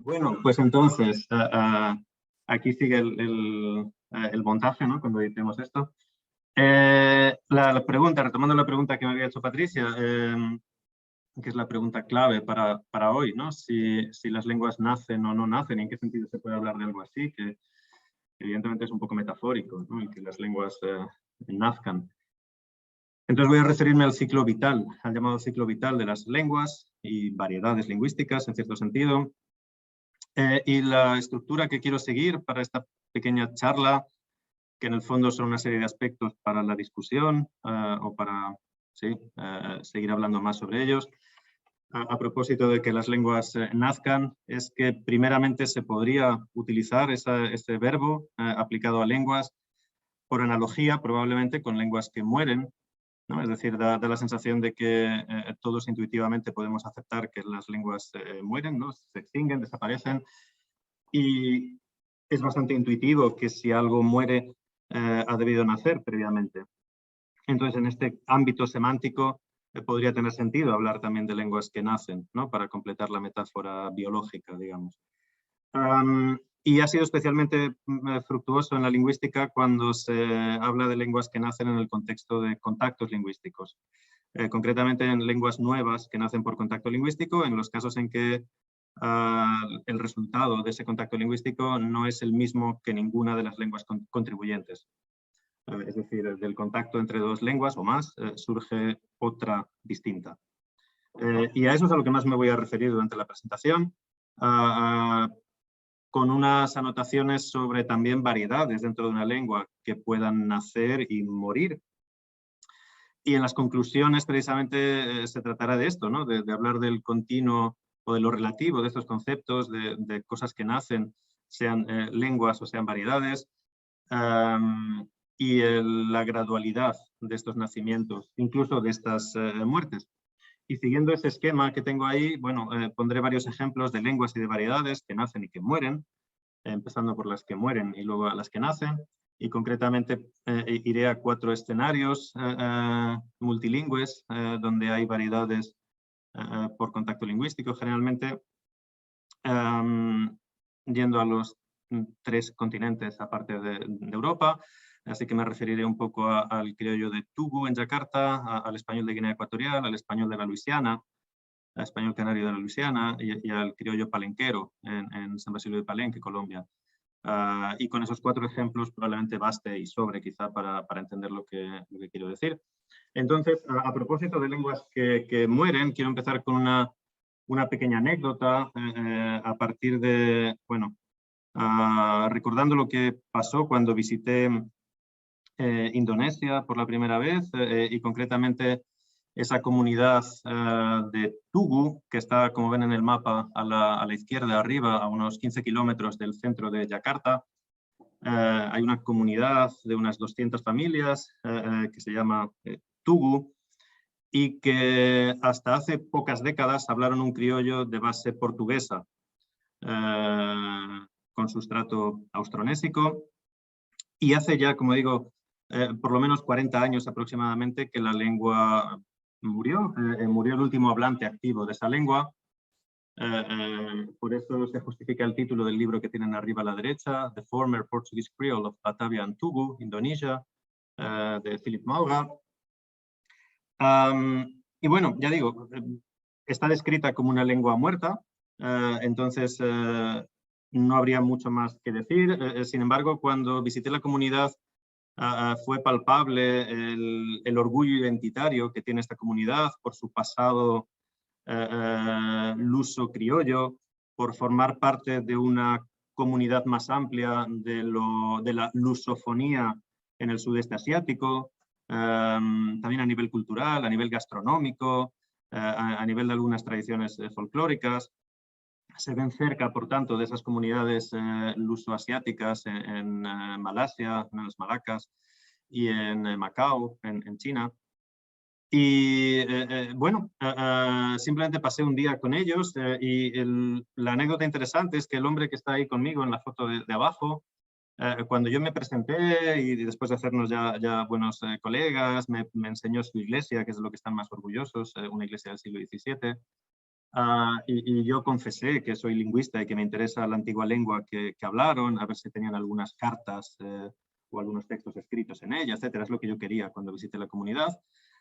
Bueno, pues entonces, aquí sigue el montaje, ¿no? Cuando editemos esto. La pregunta, retomando la pregunta que me había hecho Patricia, que es la pregunta clave para hoy, ¿no? Si las lenguas nacen o no nacen, y en qué sentido se puede hablar de algo así, que evidentemente es un poco metafórico, ¿no? Y que las lenguas nazcan. Entonces voy a referirme al ciclo vital, al llamado ciclo vital de las lenguas y variedades lingüísticas, en cierto sentido. Y la estructura que quiero seguir para esta pequeña charla, que en el fondo son una serie de aspectos para la discusión o para seguir hablando más sobre ellos. A propósito de que las lenguas nazcan, es que primeramente se podría utilizar ese verbo aplicado a lenguas por analogía, probablemente con lenguas que mueren, ¿no? Es decir, da la sensación de que todos intuitivamente podemos aceptar que las lenguas mueren, ¿no? Se extinguen, desaparecen, y es bastante intuitivo que si algo muere ha debido nacer previamente. Entonces, en este ámbito semántico podría tener sentido hablar también de lenguas que nacen, ¿no? Para completar la metáfora biológica, digamos. Y ha sido especialmente fructuoso en la lingüística cuando se habla de lenguas que nacen en el contexto de contactos lingüísticos. Concretamente en lenguas nuevas que nacen por contacto lingüístico, en los casos en que el resultado de ese contacto lingüístico no es el mismo que ninguna de las lenguas contribuyentes. Es decir, del contacto entre dos lenguas o más surge otra distinta. Y a eso es a lo que más me voy a referir durante la presentación, con unas anotaciones sobre también variedades dentro de una lengua que puedan nacer y morir. Y en las conclusiones precisamente se tratará de esto, ¿no? De hablar del continuo o de lo relativo de estos conceptos, de cosas que nacen, sean lenguas o sean variedades, y la gradualidad de estos nacimientos, incluso de estas muertes. Y siguiendo ese esquema que tengo ahí, bueno, pondré varios ejemplos de lenguas y de variedades que nacen y que mueren, empezando por las que mueren y luego a las que nacen. Y concretamente iré a 4 escenarios multilingües donde hay variedades por contacto lingüístico, generalmente yendo a los 3 continentes aparte de Europa. Así que me referiré un poco al criollo de Tugu en Yakarta, al español de Guinea Ecuatorial, al español de la Luisiana, al español canario de la Luisiana y al criollo palenquero en San Basilio de Palenque, Colombia. Y con esos 4 ejemplos probablemente baste y sobre quizá para entender lo que quiero decir. Entonces, a propósito de lenguas que mueren, quiero empezar con una pequeña anécdota a partir de, bueno, recordando lo que pasó cuando visité Indonesia por la primera vez y concretamente esa comunidad de Tugu, que está, como ven en el mapa, a la izquierda arriba, a unos 15 kilómetros del centro de Yakarta. Hay una comunidad de unas 200 familias que se llama Tugu y que hasta hace pocas décadas hablaron un criollo de base portuguesa con sustrato austronésico, y hace ya, como digo, por lo menos 40 años aproximadamente que la lengua murió. Murió el último hablante activo de esa lengua. Por eso se justifica el título del libro que tienen arriba a la derecha, The Former Portuguese Creole of Batavia and Tugu, Indonesia, de Philip Mauga. Y bueno, ya digo, está descrita como una lengua muerta, entonces no habría mucho más que decir. Sin embargo, cuando visité la comunidad, fue palpable el orgullo identitario que tiene esta comunidad por su pasado luso criollo, por formar parte de una comunidad más amplia de la lusofonía en el sudeste asiático, también a nivel cultural, a nivel gastronómico, a nivel de algunas tradiciones folclóricas. Se ven cerca, por tanto, de esas comunidades lusoasiáticas en Malasia, en las Malaccas, y en Macao, en China. Y bueno, simplemente pasé un día con ellos y la anécdota interesante es que el hombre que está ahí conmigo en la foto de abajo, cuando yo me presenté y después de hacernos ya buenos colegas, me enseñó su iglesia, que es de lo que están más orgullosos, una iglesia del siglo XVII. Y yo confesé que soy lingüista y que me interesa la antigua lengua que hablaron, a ver si tenían algunas cartas o algunos textos escritos en ella, etcétera. Es lo que yo quería cuando visité la comunidad.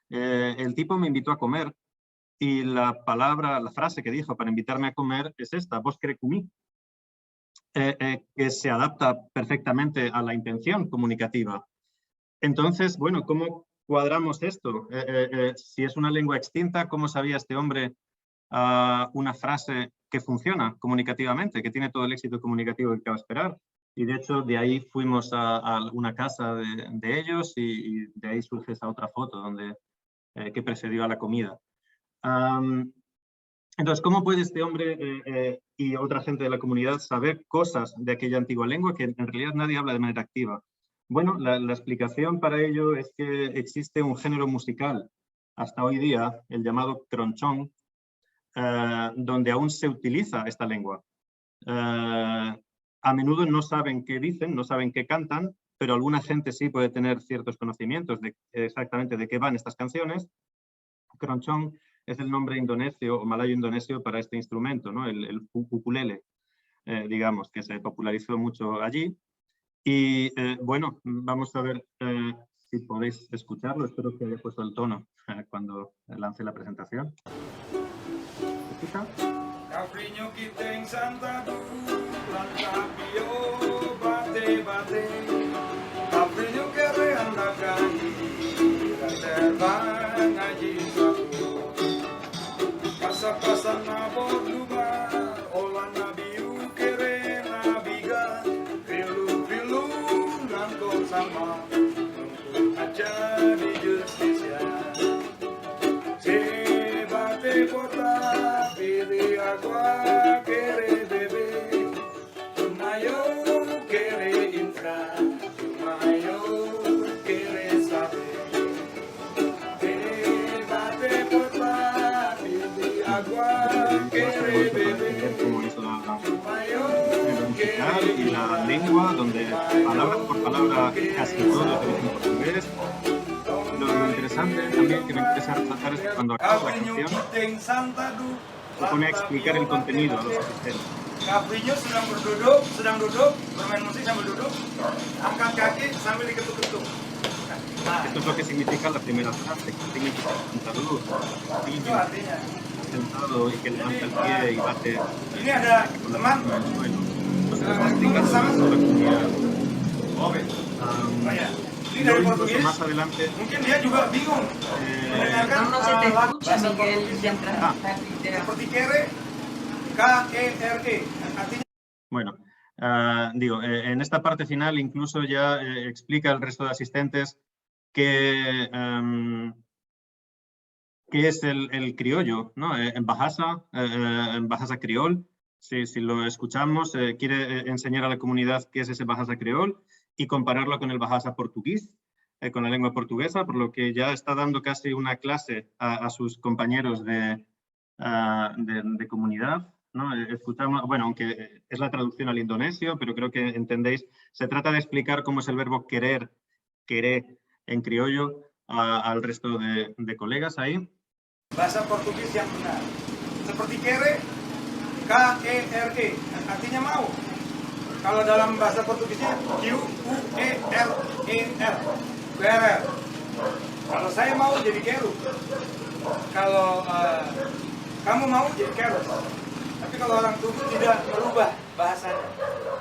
El tipo me invitó a comer y la frase que dijo para invitarme a comer es esta, vos querés comer, que se adapta perfectamente a la intención comunicativa. Entonces, bueno, ¿cómo cuadramos esto? Si es una lengua extinta, ¿cómo sabía este hombre una frase que funciona comunicativamente, que tiene todo el éxito comunicativo que cabe esperar? Y de hecho, de ahí fuimos a una casa de ellos y de ahí surge esa otra foto que precedió a la comida. Entonces, ¿cómo puede este hombre y otra gente de la comunidad saber cosas de aquella antigua lengua que en realidad nadie habla de manera activa? Bueno, la explicación para ello es que existe un género musical hasta hoy día, el llamado cronchón, donde aún se utiliza esta lengua. A menudo no saben qué dicen, no saben qué cantan, pero alguna gente sí puede tener ciertos conocimientos de exactamente de qué van estas canciones. Cronchón es el nombre indonesio o malayo indonesio para este instrumento, ¿no? El ukulele, digamos, que se popularizó mucho allí. Y bueno, vamos a ver si podéis escucharlo. Espero que haya puesto el tono cuando lance la presentación. ¿Escucha? Cafriño kiteng Santa Bulan Tapio bate bate Cafriño kere andakai dan terbang ngaji saku Pasa-pasa nabot lugar Olah nabiu kere nabiga Pilu-pilu nangkong sama Nunggu aja di justisia Bate kota pilih agua quiere beber Sumayo quiere infra Sumayo quiere saber Bate kota pilih agua quiere beber Sumayo musical y la lengua, donde palabra por palabra casi todo es en portugués. Lo interesante también que me interesa resaltar es que cuando acaba la canción se pone a explicar el contenido a los asistentes. Cafriño sedang duduk, bermain musik sambil duduk, angkat kaki sambil diketuk-ketuk. Esto es lo que significa la primera frase, que significa sentado, sentado y que levanta el pie y bate. Ini ada teman. Entonces está explicando la comunidad. Ini dari Portugis. Más adelante. Mungkin dia juga bingung. Mendengarkan No se te escucha, Miguel, mientras seperti kere, K-E-R-E. Artinya. Bueno, digo, en esta parte final incluso ya explica el resto de asistentes qué es el criollo, ¿no? En Bahasa criol, si lo escuchamos, quiere enseñar a la comunidad qué es ese Bahasa criol y compararlo con el Bahasa portugués, con la lengua portuguesa, por lo que ya está dando casi una clase a sus compañeros de comunidad, ¿no? Escuchamos, bueno, aunque es la traducción al indonesio, pero creo que entendéis, se trata de explicar cómo es el verbo querer en criollo al resto de colegas ahí. Bahasa Portugis yang benar. Seperti kere, K-E-R-E. Artinya mau. Kalau dalam bahasa Portugisnya Q-U-E-R-E-R. Querer. Kalau saya mau jadi keru. Kalau kamu mau jadi keros. Tapi kalau orang Tugu tidak merubah bahasanya.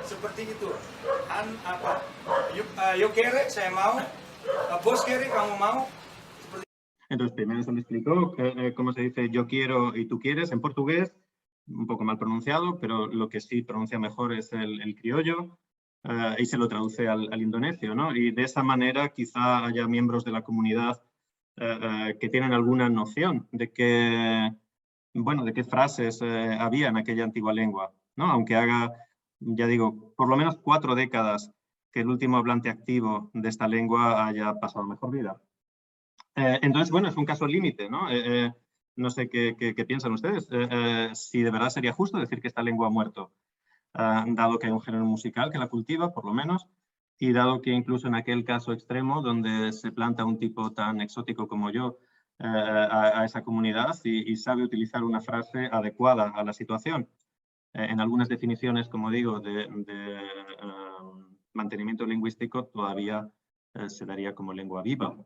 Seperti itu. Apa? Yo quiere, saya mau. Vos quiere, kamu mau. Entonces, primero se me explicó cómo se dice yo quiero y tú quieres en portugués, un poco mal pronunciado, pero lo que sí pronuncia mejor es el criollo y se lo traduce al indonesio, ¿no? Y de esa manera quizá haya miembros de la comunidad que tienen alguna noción de qué frases había en aquella antigua lengua, ¿no? Aunque haga, ya digo, por lo menos 4 décadas que el último hablante activo de esta lengua haya pasado mejor vida. Entonces, bueno, es un caso límite, ¿no? No sé qué piensan ustedes. Si de verdad sería justo decir que esta lengua ha muerto, dado que hay un género musical que la cultiva, por lo menos, y dado que incluso en aquel caso extremo, donde se planta un tipo tan exótico como yo, a esa comunidad y sabe utilizar una frase adecuada a la situación. En algunas definiciones, como digo, de mantenimiento lingüístico todavía se daría como lengua viva.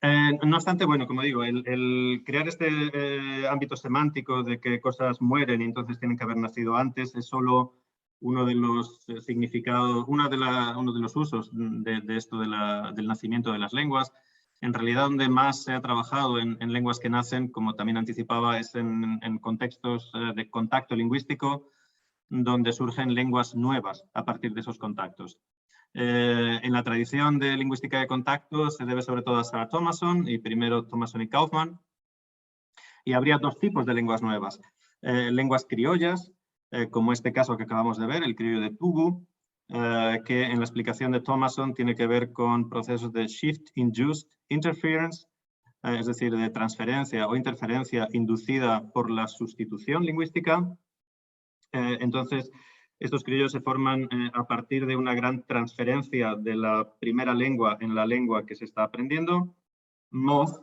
No obstante, bueno, como digo, el crear este ámbito semántico de que cosas mueren y entonces tienen que haber nacido antes es solo uno de los significados, uno de los usos de esto del nacimiento de las lenguas. En realidad, donde más se ha trabajado en lenguas que nacen, como también anticipaba, es en contextos de contacto lingüístico, donde surgen lenguas nuevas a partir de esos contactos. En la tradición de lingüística de contacto se debe sobre todo a Sarah Thomason y primero Thomason y Kaufman. Y habría dos tipos de lenguas nuevas. Lenguas criollas, como este caso que acabamos de ver, el criollo de Toubou, que en la explicación de Thomason tiene que ver con procesos de shift-induced interference, es decir, de transferencia o interferencia inducida por la sustitución lingüística. Entonces, estos criollos se forman a partir de una gran transferencia de la primera lengua en la lengua que se está aprendiendo, más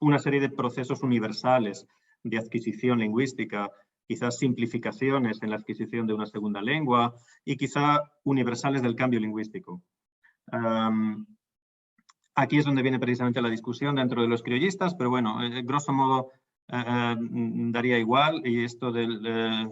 una serie de procesos universales de adquisición lingüística, quizás simplificaciones en la adquisición de una segunda lengua y quizá universales del cambio lingüístico. Aquí es donde viene precisamente la discusión dentro de los criollistas, pero bueno, grosso modo daría igual, y esto del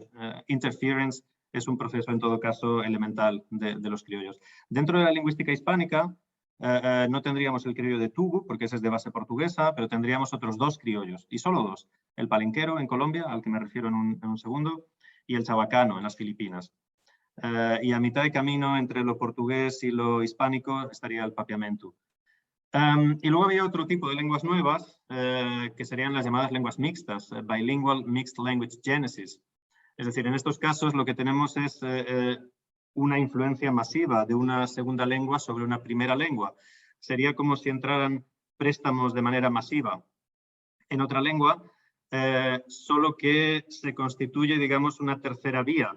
interference es un proceso en todo caso elemental de los criollos. Dentro de la lingüística hispánica no tendríamos el criollo de Toubou, porque ese es de base portuguesa, pero tendríamos otros dos criollos, y solo dos. El palenquero en Colombia, al que me refiero en un segundo, y el chabacano en las Filipinas. Y a mitad de camino entre lo portugués y lo hispánico estaría el papiamentu. Y luego había otro tipo de lenguas nuevas, que serían las llamadas lenguas mixtas, Bilingual Mixed Language Genesis. Es decir, en estos casos lo que tenemos es una influencia masiva de una segunda lengua sobre una primera lengua. Sería como si entraran préstamos de manera masiva en otra lengua, solo que se constituye, digamos, una tercera vía.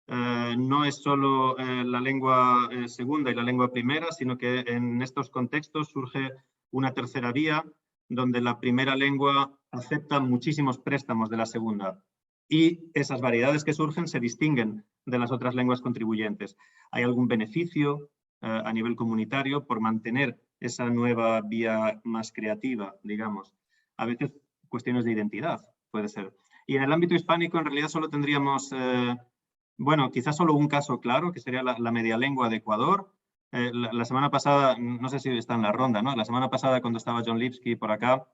No es solo la lengua segunda y la lengua primera, sino que en estos contextos surge una tercera vía donde la primera lengua acepta muchísimos préstamos de la segunda. Y esas variedades que surgen se distinguen de las otras lenguas contribuyentes. ¿Hay algún beneficio a nivel comunitario por mantener esa nueva vía más creativa, digamos? A veces cuestiones de identidad, puede ser. Y en el ámbito hispánico en realidad solo tendríamos, bueno, quizás solo un caso claro, que sería la media lengua de Ecuador. La semana pasada, no sé si está en la ronda, ¿no? La semana pasada cuando estaba John Lipsky por acá,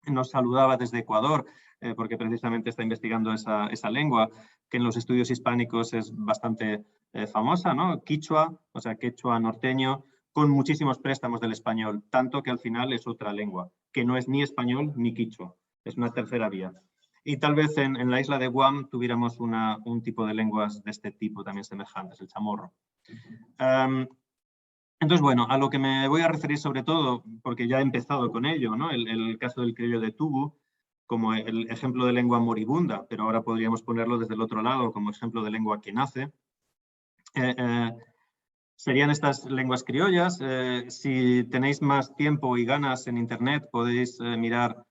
nos saludaba desde Ecuador, porque precisamente está investigando esa lengua, que en los estudios hispánicos es bastante famosa, ¿no? Quichua, o sea, quechua norteño, con muchísimos préstamos del español, tanto que al final es otra lengua, que no es ni español ni quichua, es una tercera vía. Y tal vez en la isla de Guam tuviéramos un tipo de lenguas de este tipo también semejantes, el chamorro. Entonces, bueno, a lo que me voy a referir sobre todo, porque ya he empezado con ello, ¿no? El caso del criollo de Toubou, como el ejemplo de lengua moribunda, pero ahora podríamos ponerlo desde el otro lado como ejemplo de lengua que nace. Serían estas lenguas criollas. Si tenéis más tiempo y ganas en Internet, podéis mirar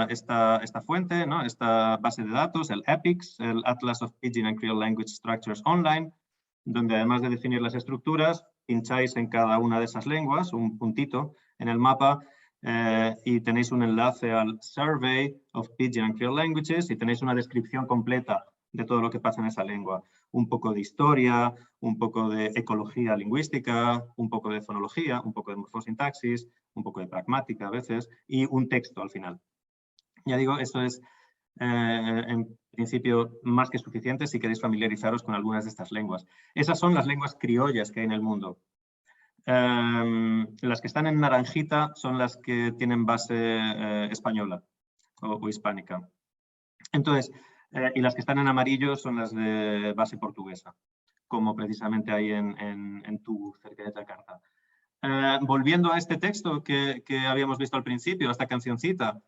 esta fuente, ¿no? Esta base de datos, el APIX, el Atlas of Pidgin and Creole Language Structures Online, donde además de definir las estructuras, pincháis en cada una de esas lenguas, un puntito en el mapa, y tenéis un enlace al Survey of Pidgin and Creole Languages y tenéis una descripción completa de todo lo que pasa en esa lengua. Un poco de historia, un poco de ecología lingüística, un poco de fonología, un poco de morfosintaxis, un poco de pragmática a veces y un texto al final. Ya digo, esto es en principio más que suficiente si queréis familiarizaros con algunas de estas lenguas. Esas son las lenguas criollas que hay en el mundo. Las que están en naranjita son las que tienen base española o hispánica. Entonces, y las que están en amarillo son las de base portuguesa, como precisamente hay en Toubou, cerca de Yakarta. Volviendo a este texto que habíamos visto al principio, a esta cancioncita,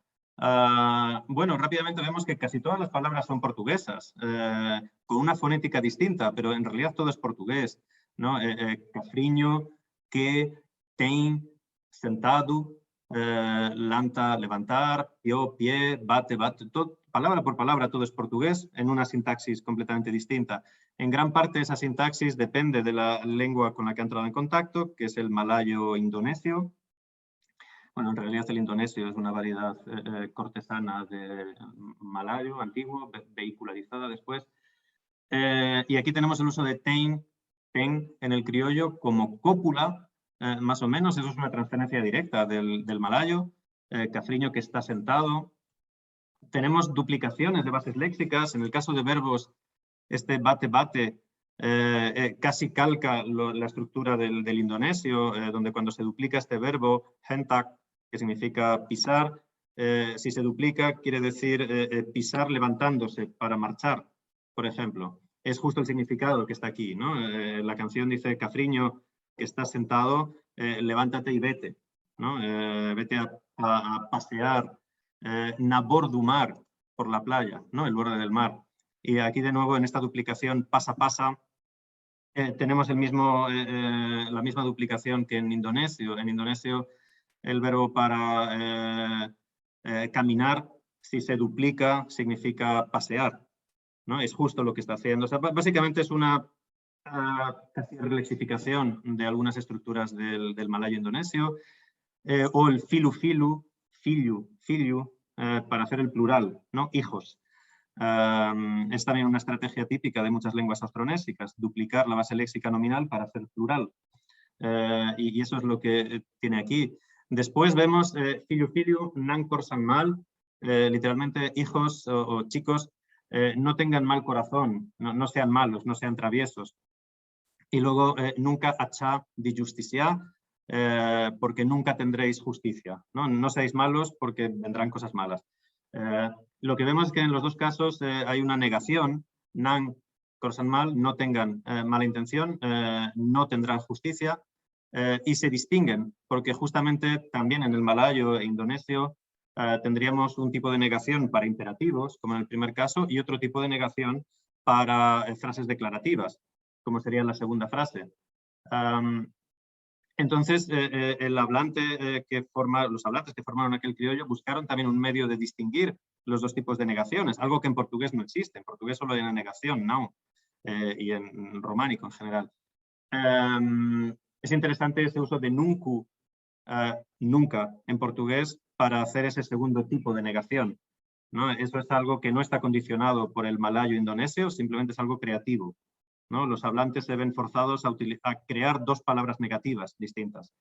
bueno, rápidamente vemos que casi todas las palabras son portuguesas, con una fonética distinta, pero en realidad todo es portugués, ¿no? Cafriño, que, tem, sentado, lanta, levantar, pio, pie, bate, bate, todo, palabra por palabra todo es portugués en una sintaxis completamente distinta. En gran parte esa sintaxis depende de la lengua con la que ha entrado en contacto, que es el malayo indonesio. Bueno, en realidad el indonesio es una variedad cortesana de malayo antiguo, vehicularizada después. Y aquí tenemos el uso de ten en el criollo como cópula, más o menos. Eso es una transferencia directa del malayo, cafriño que está sentado. Tenemos duplicaciones de bases léxicas. En el caso de verbos, este bate-bate casi calca la estructura del indonesio, donde cuando se duplica este verbo, hentak, que significa pisar, si se duplica quiere decir pisar levantándose para marchar, por ejemplo. Es justo el significado que está aquí, ¿no? La canción dice, cafriño, que estás sentado, levántate y vete, ¿no? Vete a pasear, nabor du mar, por la playa, ¿no? El borde del mar. Y aquí de nuevo en esta duplicación pasa, tenemos la misma duplicación que en indonesio. En indonesio el verbo para caminar, si se duplica, significa pasear, ¿no? Es justo lo que está haciendo. O sea, básicamente es una casi relectificación de algunas estructuras del malayo indonesio, o el filu, para hacer el plural, ¿no? Hijos. Es también una estrategia típica de muchas lenguas austronésicas, duplicar la base léxica nominal para hacer plural. Y eso es lo que tiene aquí. Después vemos filu, nan corsan mal, literalmente hijos o chicos, no tengan mal corazón, no sean malos, no sean traviesos. Y luego nunca hacha di justicia, porque nunca tendréis justicia. No seáis malos porque vendrán cosas malas. Lo que vemos es que en los dos casos hay una negación, nan corsan mal, no tengan mala intención, no tendrán justicia, y se distinguen, porque justamente también en el malayo e indonesio tendríamos un tipo de negación para imperativos, como en el primer caso, y otro tipo de negación para frases declarativas, como sería la segunda frase. Entonces, los hablantes que formaron aquel criollo buscaron también un medio de distinguir los dos tipos de negaciones, algo que en portugués no existe. En portugués solo hay una negación, no, y en románico en general. Es interesante ese uso de nuncu, nunca, en portugués, para hacer ese segundo tipo de negación, ¿no? Eso es algo que no está condicionado por el malayo indonesio, simplemente es algo creativo, ¿no? Los hablantes se ven forzados a crear dos palabras negativas distintas,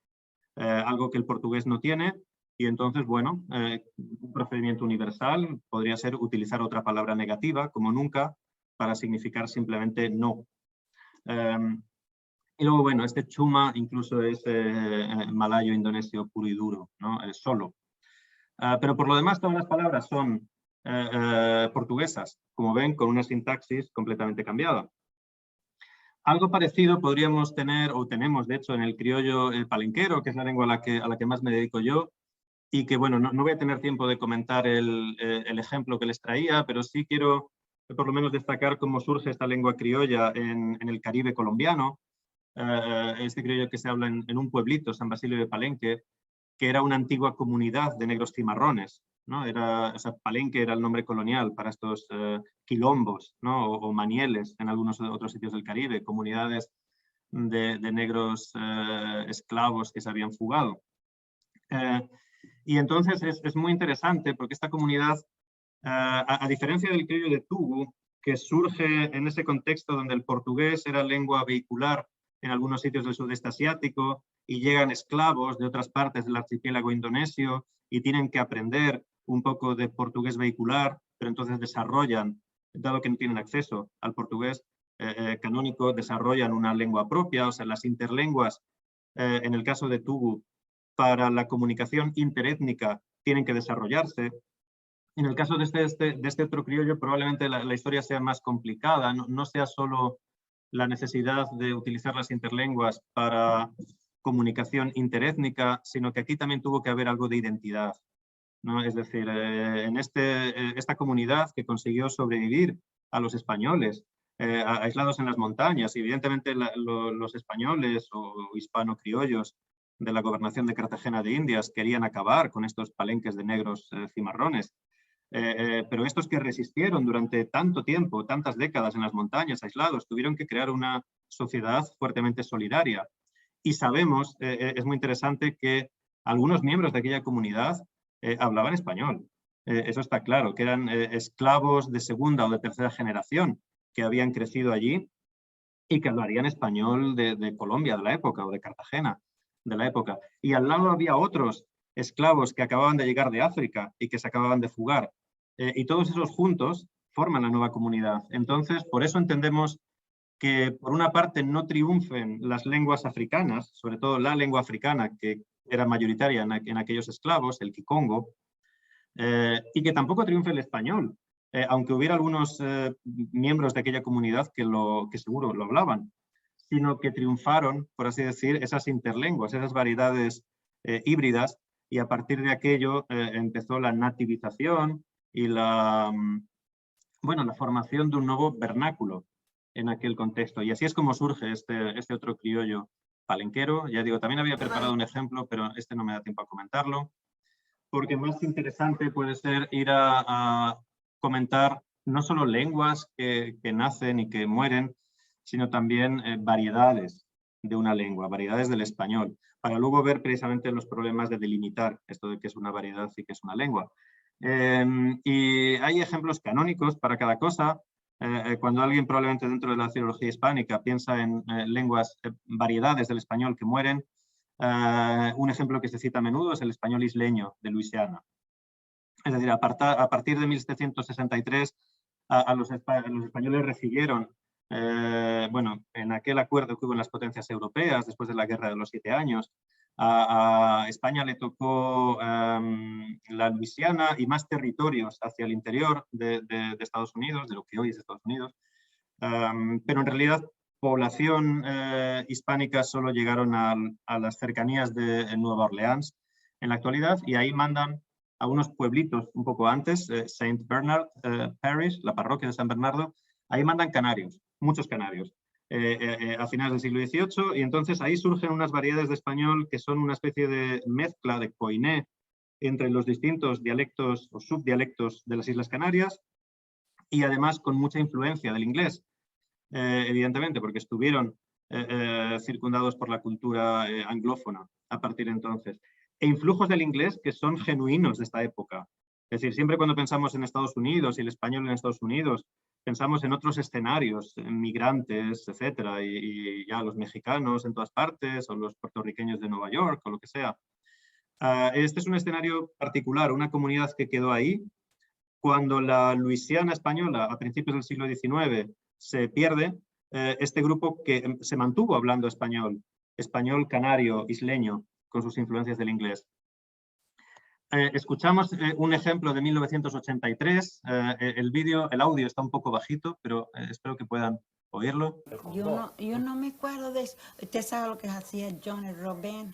algo que el portugués no tiene, y entonces, bueno, un procedimiento universal podría ser utilizar otra palabra negativa, como nunca, para significar simplemente no. Y luego, bueno, este chuma incluso es malayo indonesio puro y duro, ¿no? Solo. Pero por lo demás, todas las palabras son portuguesas, como ven, con una sintaxis completamente cambiada. Algo parecido podríamos tener, o tenemos de hecho, en el criollo palenquero, que es la lengua a la que más me dedico yo, y que, bueno, no voy a tener tiempo de comentar el ejemplo que les traía, pero sí quiero por lo menos destacar cómo surge esta lengua criolla en el Caribe colombiano. Este criollo que se habla en un pueblito, San Basilio de Palenque, que era una antigua comunidad de negros cimarrones, ¿no? O sea, Palenque era el nombre colonial para estos quilombos, ¿no? o manieles en algunos otros sitios del Caribe, comunidades de negros esclavos que se habían fugado. Y entonces es muy interesante porque esta comunidad, a diferencia del criollo de Tugu, que surge en ese contexto donde el portugués era lengua vehicular en algunos sitios del sudeste asiático, y llegan esclavos de otras partes del archipiélago indonesio y tienen que aprender un poco de portugués vehicular, pero entonces desarrollan, dado que no tienen acceso al portugués canónico, desarrollan una lengua propia, o sea, las interlenguas, en el caso de Tugu, para la comunicación interétnica tienen que desarrollarse. En el caso de este otro criollo, probablemente la historia sea más complicada, no sea solo la necesidad de utilizar las interlenguas para comunicación interétnica, sino que aquí también tuvo que haber algo de identidad, ¿no? Es decir, en esta comunidad que consiguió sobrevivir a los españoles, aislados en las montañas, y evidentemente los españoles o hispano-criollos de la gobernación de Cartagena de Indias querían acabar con estos palenques de negros cimarrones. Pero estos que resistieron durante tanto tiempo, tantas décadas en las montañas, aislados, tuvieron que crear una sociedad fuertemente solidaria. Y sabemos, es muy interesante, que algunos miembros de aquella comunidad hablaban español. Eso está claro, que eran esclavos de segunda o de tercera generación que habían crecido allí y que hablarían español de Colombia de la época o de Cartagena de la época. Y al lado había otros esclavos que acababan de llegar de África y que se acababan de fugar. Y todos esos juntos forman la nueva comunidad. Entonces, por eso entendemos que, por una parte, no triunfen las lenguas africanas, sobre todo la lengua africana, que era mayoritaria en aquellos esclavos, el kikongo, y que tampoco triunfe el español, aunque hubiera algunos miembros de aquella comunidad que seguro lo hablaban, sino que triunfaron, por así decir, esas interlenguas, esas variedades híbridas, y a partir de aquello empezó la nativización y la formación de un nuevo vernáculo en aquel contexto. Y así es como surge este otro criollo palenquero. Ya digo, también había preparado un ejemplo, pero este no me da tiempo a comentarlo, porque más interesante puede ser ir a comentar no solo lenguas que nacen y que mueren, sino también variedades de una lengua, variedades del español, para luego ver precisamente los problemas de delimitar esto de qué es una variedad y qué es una lengua. Y hay ejemplos canónicos para cada cosa. Cuando alguien probablemente dentro de la filología hispánica piensa en lenguas, variedades del español que mueren, un ejemplo que se cita a menudo es el español isleño de Luisiana. Es decir, a partir de 1763 los españoles recibieron, en aquel acuerdo que hubo en las potencias europeas después de la Guerra de los 7 años, a España le tocó la Luisiana y más territorios hacia el interior de Estados Unidos, de lo que hoy es Estados Unidos, pero en realidad población hispánica solo llegaron a las cercanías de Nueva Orleans en la actualidad, y ahí mandan a unos pueblitos un poco antes, Saint Bernard Parish, la parroquia de San Bernardo, ahí mandan canarios, muchos canarios, a finales del siglo XVIII, y entonces ahí surgen unas variedades de español que son una especie de mezcla de coiné entre los distintos dialectos o subdialectos de las Islas Canarias, y además con mucha influencia del inglés, evidentemente, porque estuvieron circundados por la cultura anglófona a partir de entonces. E influjos del inglés que son genuinos de esta época. Es decir, siempre cuando pensamos en Estados Unidos y el español en Estados Unidos, pensamos en otros escenarios, en migrantes, etcétera, y ya los mexicanos en todas partes, o los puertorriqueños de Nueva York, o lo que sea. Este es un escenario particular, una comunidad que quedó ahí. Cuando la Luisiana española, a principios del siglo XIX, se pierde, este grupo que se mantuvo hablando español canario, isleño, con sus influencias del inglés. Escuchamos un ejemplo de 1983. El audio está un poco bajito, pero espero que puedan oírlo. Yo no me acuerdo de eso. Usted sabe lo que hacía Johnny Robben.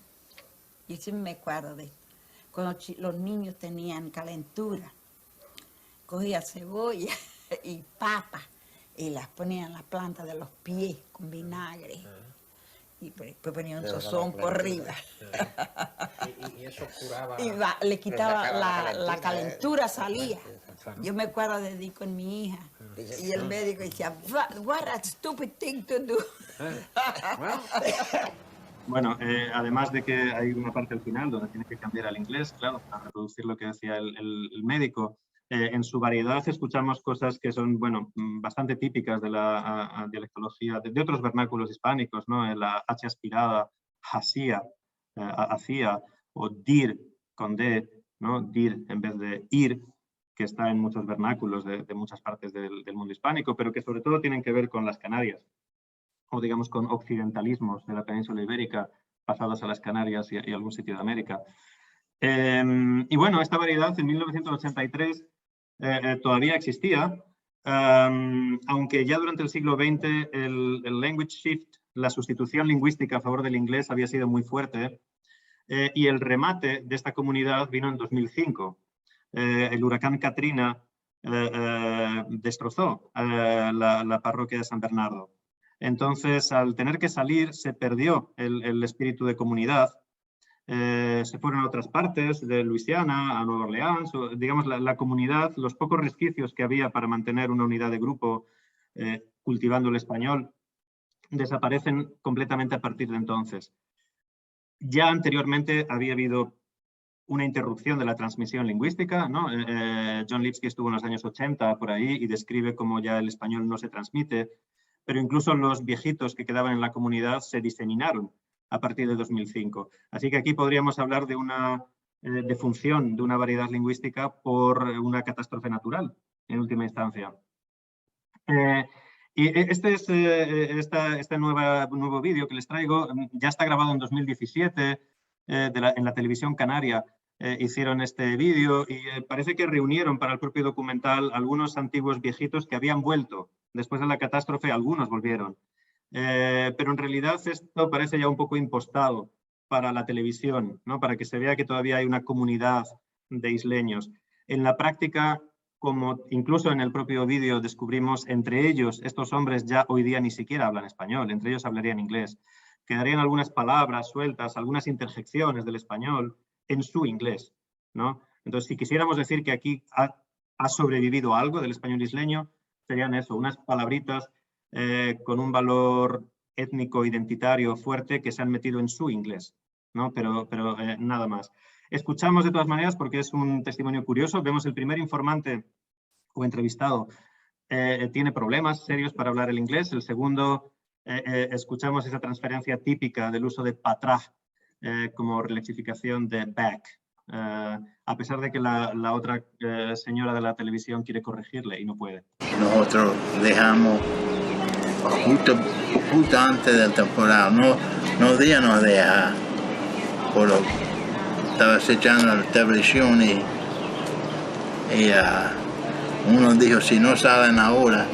Yo sí me acuerdo de eso. Cuando los niños tenían calentura, cogía cebolla y papa y las ponía en la planta de los pies con vinagre. Y después ponía un sazón por arriba. Y eso curaba. Y le quitaba la calentura, salía. Yo me acuerdo de ir con mi hija. Y el médico decía, what a stupid thing to do. Bueno, además de que hay una parte al final donde tiene que cambiar al inglés, claro, para reproducir lo que decía el médico. En su variedad escuchamos cosas que son, bastante típicas de la dialectología, de otros vernáculos hispánicos, ¿no? La H aspirada, hacía, hacía, o dir, con D, ¿no? Dir en vez de ir, que está en muchos vernáculos de muchas partes del mundo hispánico, pero que sobre todo tienen que ver con las Canarias, o digamos con occidentalismos de la península ibérica pasados a las Canarias y algún sitio de América. Y bueno, esta variedad en 1983 todavía existía, aunque ya durante el siglo XX el language shift, la sustitución lingüística a favor del inglés había sido muy fuerte, y el remate de esta comunidad vino en 2005. El huracán Katrina destrozó la parroquia de San Bernardo. Entonces, al tener que salir, se perdió el espíritu de comunidad, se fueron a otras partes de Luisiana, a Nueva Orleans, o, digamos, la comunidad, los pocos resquicios que había para mantener una unidad de grupo cultivando el español, desaparecen completamente a partir de entonces. Ya anteriormente había habido una interrupción de la transmisión lingüística, ¿no? John Lipsky estuvo en los años 80 por ahí y describe cómo ya el español no se transmite, pero incluso los viejitos que quedaban en la comunidad se diseminaron a partir de 2005. Así que aquí podríamos hablar de una defunción de una variedad lingüística por una catástrofe natural, en última instancia. Y este nuevo vídeo que les traigo ya está grabado en 2017 en la televisión canaria. Hicieron este vídeo y parece que reunieron para el propio documental algunos antiguos viejitos que habían vuelto. Después de la catástrofe, algunos volvieron. Pero en realidad esto parece ya un poco impostado para la televisión, ¿no? Para que se vea que todavía hay una comunidad de isleños. En la práctica, como incluso en el propio vídeo descubrimos, entre ellos, estos hombres ya hoy día ni siquiera hablan español, entre ellos hablarían inglés. Quedarían algunas palabras sueltas, algunas interjecciones del español en su inglés, ¿no? Entonces, si quisiéramos decir que aquí ha sobrevivido algo del español isleño, serían eso, unas palabritas con un valor étnico identitario fuerte que se han metido en su inglés, ¿no? Pero nada más. Escuchamos de todas maneras porque es un testimonio curioso. Vemos el primer informante o entrevistado tiene problemas serios para hablar el inglés. El segundo, escuchamos esa transferencia típica del uso de patrá como lexificación de back, a pesar de que la otra señora de la televisión quiere corregirle y no puede. Nosotros dejamos justo antes del temporal, no días dejar, pero estaba echando la televisión y uno dijo, si no salen ahora,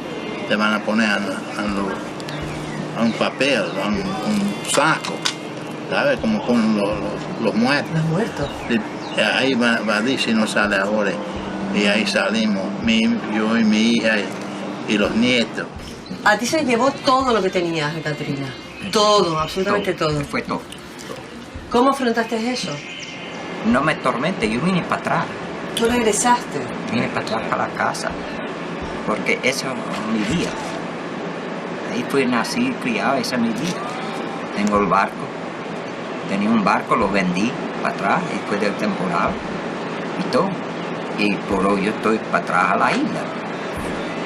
te van a poner a un papel, a un saco, ¿sabes? Como con los muertos. Los muertos. Y ahí va a decir si no sale ahora. Y ahí salimos, yo y mi hija y los nietos. A ti se llevó todo lo que tenías de Katrina. Todo, absolutamente todo. Fue todo. ¿Cómo afrontaste eso? No me tormente, yo vine para atrás. Tú regresaste. Vine para atrás para la casa. Porque eso es mi vida. Ahí fui nacido y criado, esa es mi vida. Tengo el barco. Tenía un barco, lo vendí para atrás después del temporal y todo. Y por hoy yo estoy para atrás a la isla.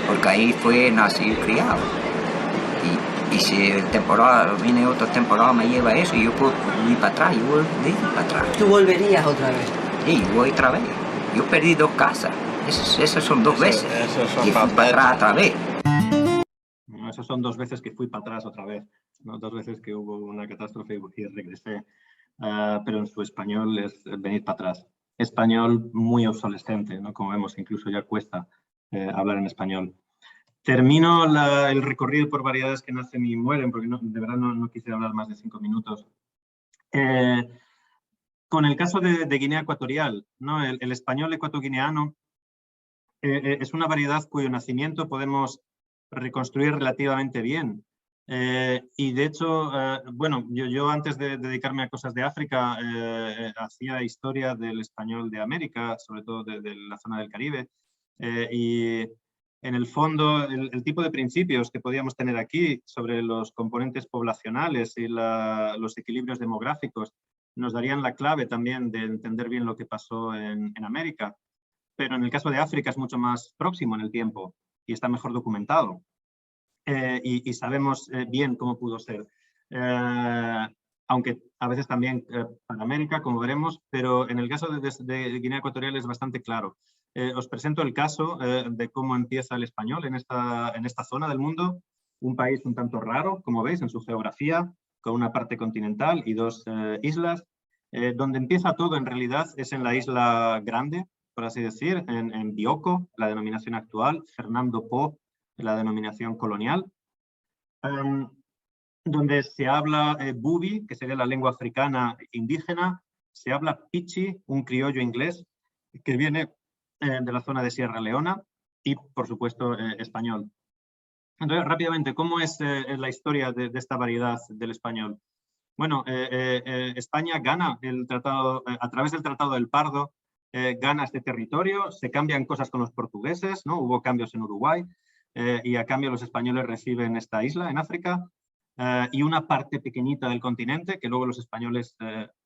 Porque ahí fue nacido y criado. Y si el temporal, viene otro temporal, me lleva eso y yo puedo ir para atrás, yo voy para atrás. ¿Tú volverías otra vez? Sí, voy otra vez. Yo perdí 2 casas. Esas son 2 veces. Y fui para atrás otra vez. No, esas son 2 veces que fui para atrás otra vez, ¿no? 2 veces que hubo una catástrofe y regresé. Pero en su español es venir para atrás. Español muy obsolescente, ¿no? Como vemos, incluso ya cuesta hablar en español. Termino el recorrido por variedades que nacen y mueren, porque de verdad no quise hablar más de 5 minutos. Con el caso de Guinea Ecuatorial, ¿no? El español ecuatoguineano es una variedad cuyo nacimiento podemos reconstruir relativamente bien. Y de hecho, bueno, yo antes de dedicarme a cosas de África, hacía historia del español de América, sobre todo de la zona del Caribe. Y en el fondo, el tipo de principios que podíamos tener aquí sobre los componentes poblacionales y los equilibrios demográficos nos darían la clave también de entender bien lo que pasó en América. Pero en el caso de África es mucho más próximo en el tiempo y está mejor documentado. Y sabemos bien cómo pudo ser. Aunque a veces también para América, como veremos, pero en el caso de Guinea Ecuatorial es bastante claro. Os presento el caso de cómo empieza el español en esta zona del mundo, un país un tanto raro, como veis, en su geografía, con una parte continental y 2 islas. Donde empieza todo en realidad es en la isla grande, por así decir, en Bioko, la denominación actual, Fernando Po, la denominación colonial, donde se habla Bubi, que sería la lengua africana indígena, se habla Pichi, un criollo inglés, que viene de la zona de Sierra Leona, y por supuesto español. Entonces, rápidamente, ¿cómo es la historia de esta variedad del español? Bueno, España gana el tratado, a través del Tratado del Pardo, gana este territorio, se cambian cosas con los portugueses, ¿no? Hubo cambios en Uruguay y a cambio los españoles reciben esta isla en África y una parte pequeñita del continente que luego los españoles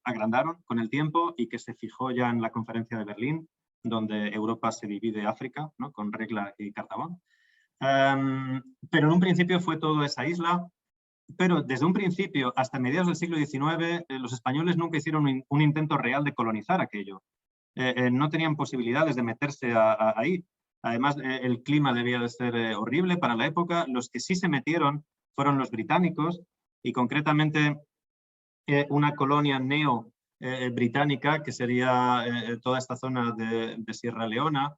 agrandaron con el tiempo y que se fijó ya en la Conferencia de Berlín, donde Europa se divide África, ¿no? Con Regla y Cartabón. Pero en un principio fue toda esa isla, pero desde un principio hasta mediados del siglo XIX los españoles nunca hicieron un intento real de colonizar aquello. No tenían posibilidades de meterse ahí. Además, el clima debía de ser horrible para la época. Los que sí se metieron fueron los británicos y concretamente una colonia neo-británica que sería toda esta zona de Sierra Leona.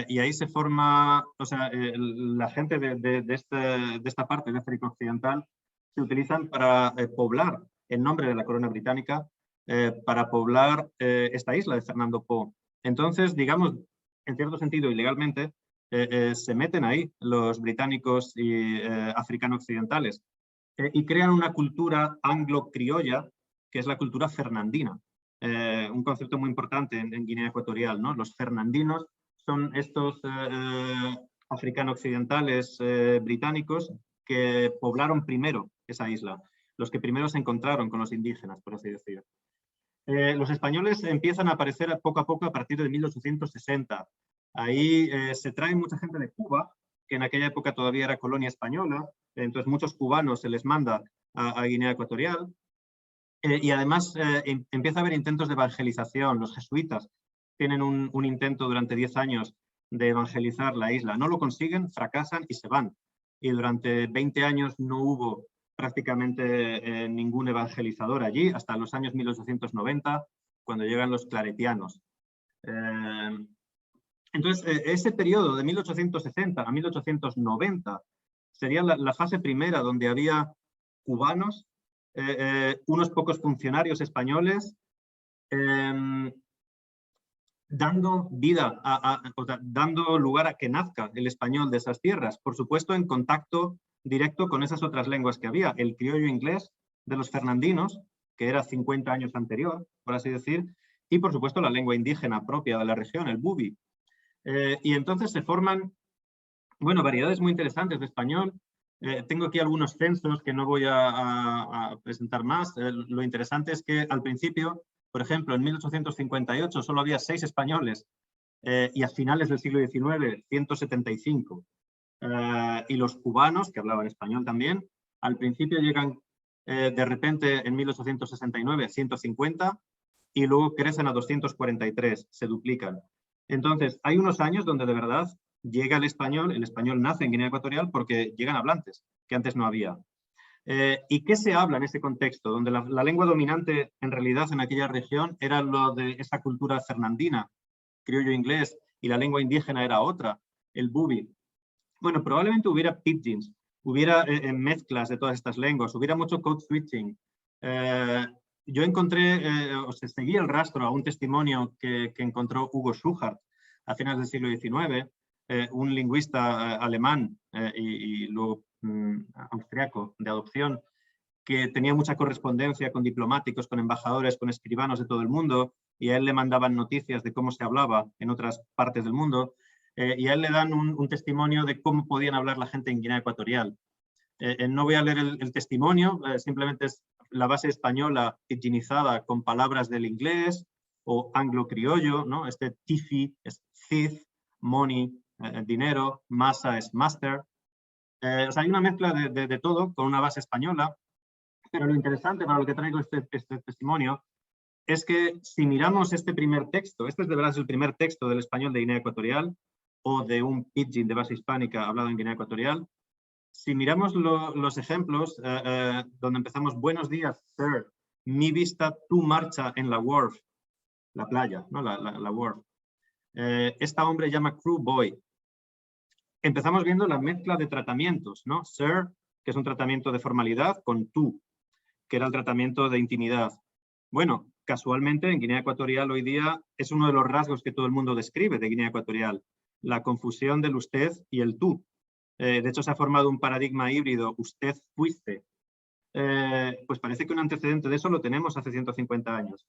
Y ahí se forma, o sea, la gente de esta parte de África Occidental se utilizan para poblar, en nombre de la corona británica, para poblar esta isla de Fernando Po. Entonces, digamos, en cierto sentido, ilegalmente, se meten ahí los británicos y africano-occidentales y crean una cultura anglo-criolla, que es la cultura fernandina. Un concepto muy importante en Guinea Ecuatorial, ¿no? Los fernandinos son estos africano-occidentales británicos que poblaron primero esa isla, los que primero se encontraron con los indígenas, por así decir. Los españoles empiezan a aparecer poco a poco a partir de 1860. Ahí se trae mucha gente de Cuba, que en aquella época todavía era colonia española, entonces muchos cubanos se les manda a Guinea Ecuatorial. Y además empieza a haber intentos de evangelización. Los jesuitas tienen un intento durante 10 años de evangelizar la isla. No lo consiguen, fracasan y se van. Y durante 20 años no hubo prácticamente ningún evangelizador allí, hasta los años 1890, cuando llegan los claretianos. Entonces, ese periodo de 1860 a 1890 sería la fase primera donde había cubanos, unos pocos funcionarios españoles, dando vida, dando lugar a que nazca el español de esas tierras, por supuesto en contacto directo con esas otras lenguas que había, el criollo inglés de los fernandinos, que era 50 años anterior, por así decir, y por supuesto la lengua indígena propia de la región, el bubi. Y entonces se forman, bueno, variedades muy interesantes de español. Tengo aquí algunos censos que no voy a presentar más. Lo interesante es que al principio, por ejemplo, en 1858 solo había 6 españoles y a finales del siglo XIX, 175. Y los cubanos, que hablaban español también, al principio llegan de repente en 1869 150 y luego crecen a 243, se duplican. Entonces, hay unos años donde de verdad llega el español nace en Guinea Ecuatorial porque llegan hablantes, que antes no había. ¿Y qué se habla en ese contexto? Donde la lengua dominante en realidad en aquella región era lo de esa cultura fernandina, criollo inglés, y la lengua indígena era otra, el bubi. Bueno, probablemente hubiera pidgins, hubiera mezclas de todas estas lenguas, hubiera mucho code switching. Yo encontré, o sea, seguí el rastro a un testimonio que encontró Hugo Schuchart a finales del siglo XIX, un lingüista alemán y luego austriaco de adopción, que tenía mucha correspondencia con diplomáticos, con embajadores, con escribanos de todo el mundo, y a él le mandaban noticias de cómo se hablaba en otras partes del mundo, y a él le dan un testimonio de cómo podían hablar la gente en Guinea Ecuatorial. No voy a leer el testimonio, simplemente es la base española pidginizada con palabras del inglés o anglo-criollo, ¿no? Este tifi es thief, money, dinero, masa es master. O sea, hay una mezcla de todo con una base española, pero lo interesante para lo que traigo este testimonio es que si miramos este primer texto, este es de verdad el primer texto del español de Guinea Ecuatorial o de un pidgin de base hispánica hablado en Guinea Ecuatorial, si miramos los ejemplos donde empezamos, buenos días, sir, mi vista tu marcha en la wharf, la playa, ¿no? la wharf. Esta hombre llama crew boy. Empezamos viendo la mezcla de tratamientos, ¿no? Sir, que es un tratamiento de formalidad, con tú, que era el tratamiento de intimidad. Bueno, casualmente en Guinea Ecuatorial hoy día es uno de los rasgos que todo el mundo describe de Guinea Ecuatorial, la confusión del usted y el tú. De hecho, se ha formado un paradigma híbrido, usted fuiste. pues parece que un antecedente de eso lo tenemos hace 150 años.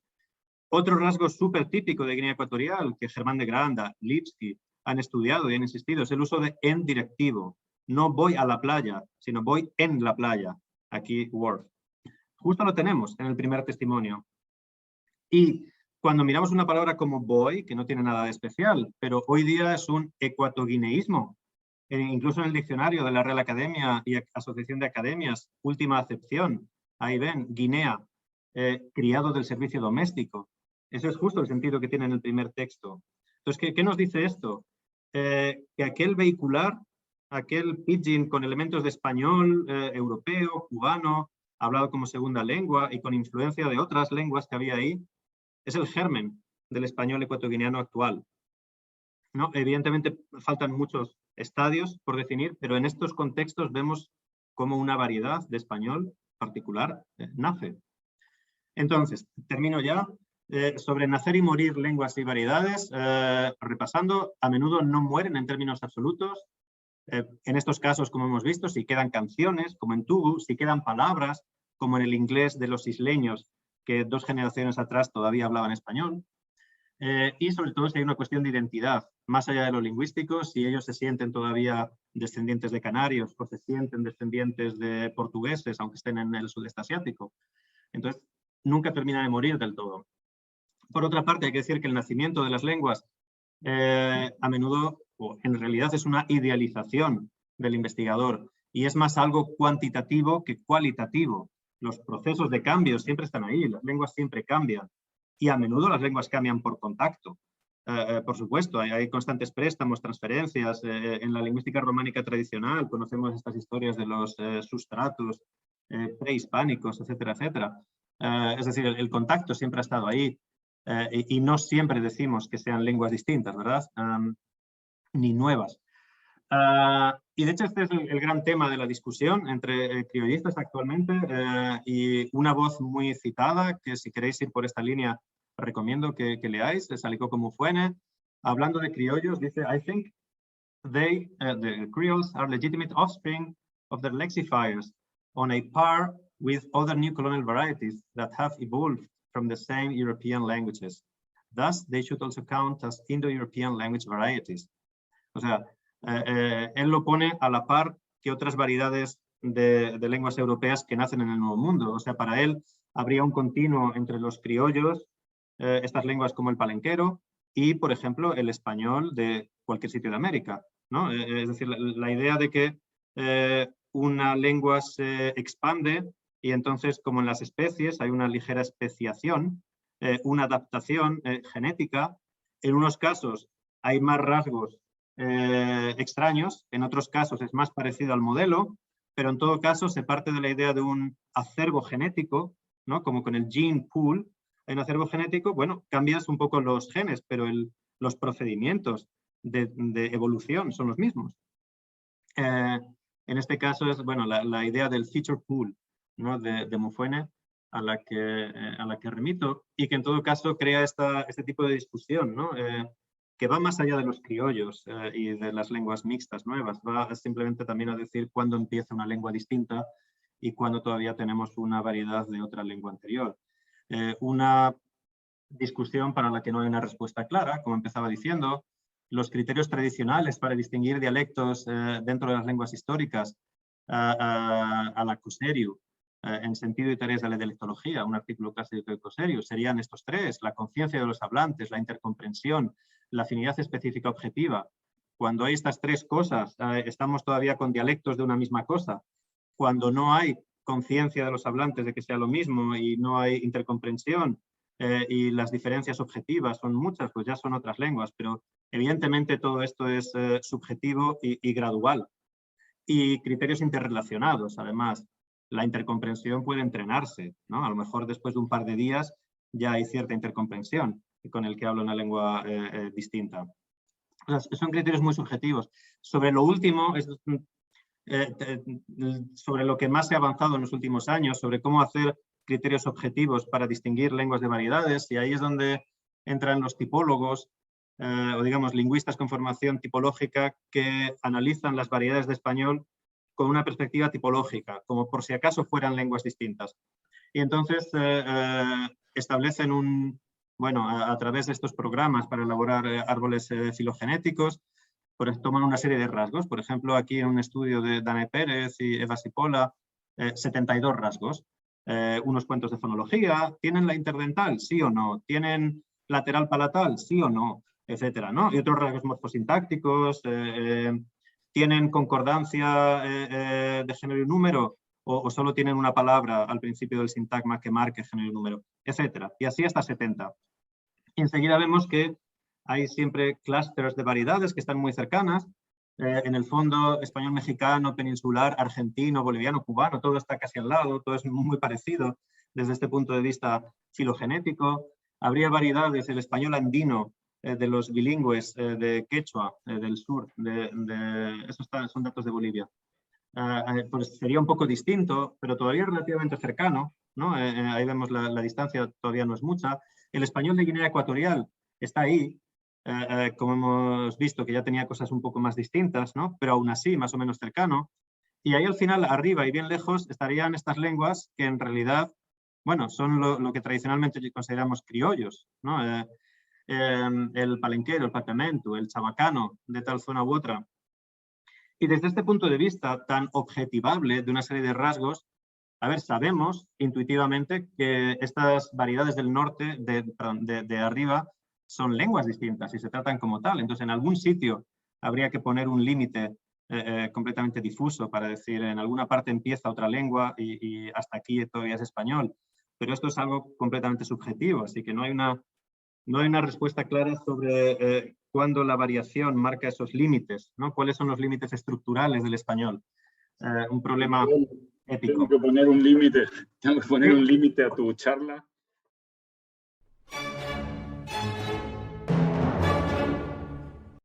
Otro rasgo súper típico de Guinea Ecuatorial, que Germán de Granda, Lipsky han estudiado y han insistido, es el uso de en directivo. No voy a la playa, sino voy en la playa. Aquí, word. Justo lo tenemos en el primer testimonio. Y cuando miramos una palabra como voy, que no tiene nada de especial, pero hoy día es un ecuatoguineísmo, incluso en el diccionario de la Real Academia y Asociación de Academias, última acepción, ahí ven, Guinea, criado del servicio doméstico. Ese es justo el sentido que tiene en el primer texto. Entonces, ¿qué nos dice esto? Que aquel vehicular, aquel pidgin con elementos de español, europeo, cubano, hablado como segunda lengua y con influencia de otras lenguas que había ahí, es el germen del español ecuatoguineano actual. ¿No? Evidentemente faltan muchos estadios por definir, pero en estos contextos vemos cómo una variedad de español particular nace. Entonces, termino ya. Sobre nacer y morir lenguas y variedades, repasando, a menudo no mueren en términos absolutos. En estos casos, como hemos visto, si quedan canciones, como en Tugu, si quedan palabras, como en el inglés de los isleños, que 2 generaciones atrás todavía hablaban español. Y sobre todo si hay una cuestión de identidad, más allá de lo lingüístico, si ellos se sienten todavía descendientes de canarios o se sienten descendientes de portugueses, aunque estén en el sudeste asiático. Entonces, nunca termina de morir del todo. Por otra parte, hay que decir que el nacimiento de las lenguas a menudo, o en realidad, es una idealización del investigador y es más algo cuantitativo que cualitativo. Los procesos de cambio siempre están ahí, las lenguas siempre cambian y a menudo las lenguas cambian por contacto. Por supuesto, hay constantes préstamos, transferencias. En la lingüística románica tradicional conocemos estas historias de los sustratos prehispánicos, etcétera, etcétera. Es decir, el contacto siempre ha estado ahí. Y no siempre decimos que sean lenguas distintas, ¿verdad? Ni nuevas. Y de hecho este es el gran tema de la discusión entre criollistas actualmente y una voz muy citada, que si queréis ir por esta línea recomiendo que leáis, es Aliko Mufwene, hablando de criollos, dice, I think the Creoles are legitimate offspring of their lexifiers on a par with other new colonial varieties that have evolved from the same European languages. Thus, they should also count as Indo-European language varieties. O sea, él lo pone a la par que otras variedades de lenguas europeas que nacen en el Nuevo Mundo. O sea, para él habría un continuo entre los criollos, estas lenguas como el palenquero y, por ejemplo, el español de cualquier sitio de América, ¿no? Es decir, la idea de que una lengua se expande y entonces, como en las especies, hay una ligera especiación, una adaptación genética. En unos casos hay más rasgos extraños, en otros casos es más parecido al modelo, pero en todo caso se parte de la idea de un acervo genético, ¿no? Como con el gene pool, en acervo genético, bueno, cambias un poco los genes, pero los procedimientos de evolución son los mismos. En este caso es, bueno, la idea del feature pool, ¿no? de Mufwene, a la que remito, y que en todo caso crea este tipo de discusión, ¿no? Que va más allá de los criollos y de las lenguas mixtas nuevas, va simplemente también a decir cuándo empieza una lengua distinta y cuándo todavía tenemos una variedad de otra lengua anterior. Una discusión para la que no hay una respuesta clara, como empezaba diciendo, los criterios tradicionales para distinguir dialectos dentro de las lenguas históricas a la Coserio, en sentido y tareas de la dialectología, un artículo clásico de Coserio, serían estos 3, la conciencia de los hablantes, la intercomprensión, la afinidad específica objetiva. Cuando hay estas 3 cosas, estamos todavía con dialectos de una misma cosa. Cuando no hay conciencia de los hablantes de que sea lo mismo y no hay intercomprensión y las diferencias objetivas son muchas, pues ya son otras lenguas, pero evidentemente todo esto es subjetivo y gradual. Y criterios interrelacionados, además. La intercomprensión puede entrenarse, ¿no? A lo mejor después de un par de días ya hay cierta intercomprensión con el que habla una lengua distinta. O sea, son criterios muy subjetivos. Sobre lo último, sobre lo que más se ha avanzado en los últimos años, sobre cómo hacer criterios objetivos para distinguir lenguas de variedades, y ahí es donde entran los tipólogos, o digamos lingüistas con formación tipológica que analizan las variedades de español con una perspectiva tipológica, como por si acaso fueran lenguas distintas. Y entonces establecen bueno, a través de estos programas para elaborar árboles filogenéticos, pues toman una serie de rasgos. Por ejemplo, aquí en un estudio de Dane Pérez y Eva Sipola, 72 rasgos. Unos cuentos de fonología. ¿Tienen la interdental? ¿Sí o no? ¿Tienen lateral palatal? ¿Sí o no? Etcétera, ¿no? Y otros rasgos morfosintácticos. ¿Tienen concordancia de género y número? O solo tienen una palabra al principio del sintagma que marque género y número, etcétera. Y así hasta 70. Y enseguida vemos que hay siempre clústeres de variedades que están muy cercanas. En el fondo, español, mexicano, peninsular, argentino, boliviano, cubano, todo está casi al lado, todo es muy parecido desde este punto de vista filogenético. Habría variedades, el español andino, de los bilingües de quechua, del sur, esos son datos de Bolivia. Pues sería un poco distinto, pero todavía relativamente cercano, ¿no? Ahí vemos la distancia, todavía no es mucha. El español de Guinea Ecuatorial está ahí, como hemos visto, que ya tenía cosas un poco más distintas, ¿no? Pero aún así, más o menos cercano. Y ahí al final, arriba y bien lejos, estarían estas lenguas que en realidad, bueno, son lo que tradicionalmente consideramos criollos, ¿no? El palenquero, el papiamento, el chabacano, de tal zona u otra. Y desde este punto de vista tan objetivable de una serie de rasgos, a ver, sabemos intuitivamente que estas variedades del norte, de arriba, son lenguas distintas y se tratan como tal. Entonces, en algún sitio habría que poner un límite completamente difuso para decir en alguna parte empieza otra lengua y hasta aquí todavía es español. Pero esto es algo completamente subjetivo, así que no hay una respuesta clara sobre cuándo la variación marca esos límites, ¿no? ¿Cuáles son los límites estructurales del español? Un problema épico. Tengo que poner un límite a tu charla.